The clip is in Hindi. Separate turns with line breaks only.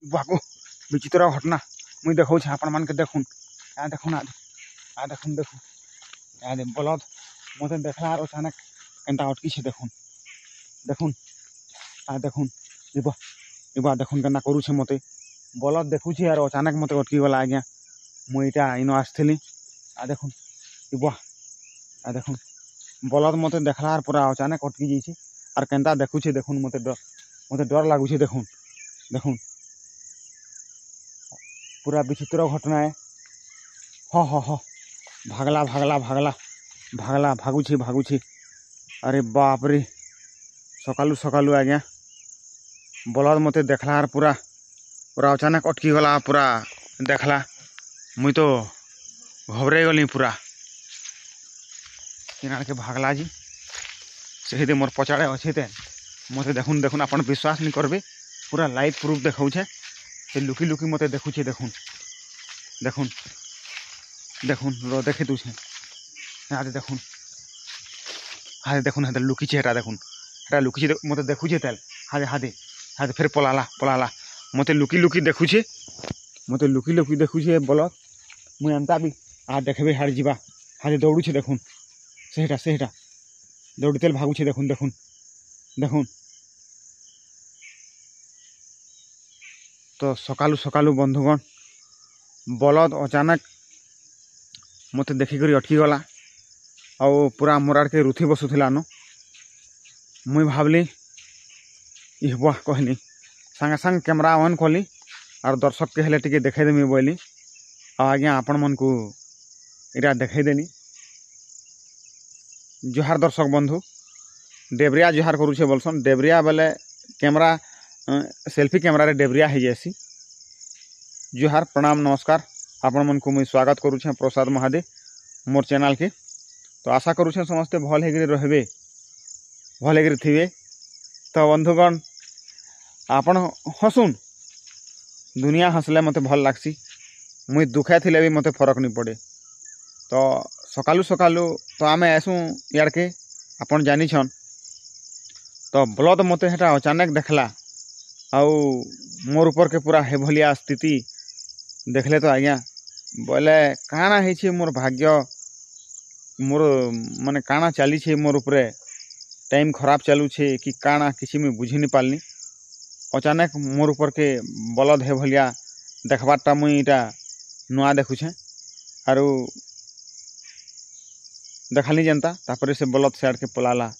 बाको विचित्र घटना मुई देखा आपण मान के देखुन आ देखुन आ देखुन देखुन आ बलद मत देखला और अचानक एंता अटकी छे देखुन देखुन आ देखुन इबा देखुन केना करू छे मते बलद देखु छे और अचानक मते अटकी गला आज्ञा मुई इटा इनो आसथिली आ देखुन इबा आ देखुन बलद मते देखला पूरा अचानक अटकी जाइछे और केनता देखु छे देखुन मते डर लागु छे देखुन देखुन पूरा विचित्र घटना है ह भागला भागला भागला भागला भागुछी अरे बाप रे सकालू सकालू आज्ञा बलद मते देखला पूरा पूरा अचानक अटकी गला पूरा देखला मुई तो घबराई गली पूरा किनार के भागला जी से मोर पचाड़े अच्छे ते मते देखुन देखुन अपन विश्वास नहीं करबे पूरा लाइव प्रूफ देखा से लुकी लुकी मते देखुचे देखुन देखुन देखुन रो देखे तुझे हाँ देखुन हाँ देखुन हाँ लुकी हेटा देखुन हेटा लुकी मते देखुचे तेल हाँ हादे हाँ फिर पलाला पलाला मते लुकी लुकी देखुचे बलद मुई एंता भी आ देखबे हाड़ जीवा हाँ दौड़ुचे देखुन सेटा दौड़ी तेल भागुचे देखुन देखुन देखुन तो सकालू सकालू बंधुगण बलद अचानक मते देखिक अटकी गला और पूरा मोराड़ के रुथी बसुला न मुई भावली इहबा कहली सांगे सांग कैमरा ऑन कली और दर्शक के हेले टिके देखेदेमी बोली आज्ञा आपण मन को इरा देखेदेनी जोहार दर्शक बंधु डेबरिया जोहार करुछे बोलसन डेबरिया बेले कैमरा सेल्फी कैमरा रे डेबरिया हो जासी जोहार प्रणाम नमस्कार आपण मन को मुई स्वागत करुछे प्रसाद महादे मोर चैनल के तो आशा करुछे समस्ते भल हेगिरी रहबे भल हेगिरी थिबे तो बंधुगण आपण हसुन दुनिया हसले मते भल लागसी मुई दुखे थिले भी मते फरक नहीं पड़े तो सकालू सकालू तो आमे आसू यार के आपण जानी छन तो बलद मते हेटा अचानक देखला आउ मोर ऊपर के पूरा हे भलिया स्थिति देखले तो आज्ञा बोले काना है मोर भाग्य मोर माने काना चली छे मोर ऊपर टाइम खराब चलू छे कि काना किसी में बुझी नहीं पालनी अचानक मोर ऊपर के बलद हे भलिया देखबारटा मुई इटा नुआ देखुछे आरु देखली जनता तापर से बलद से आड़ के पलाला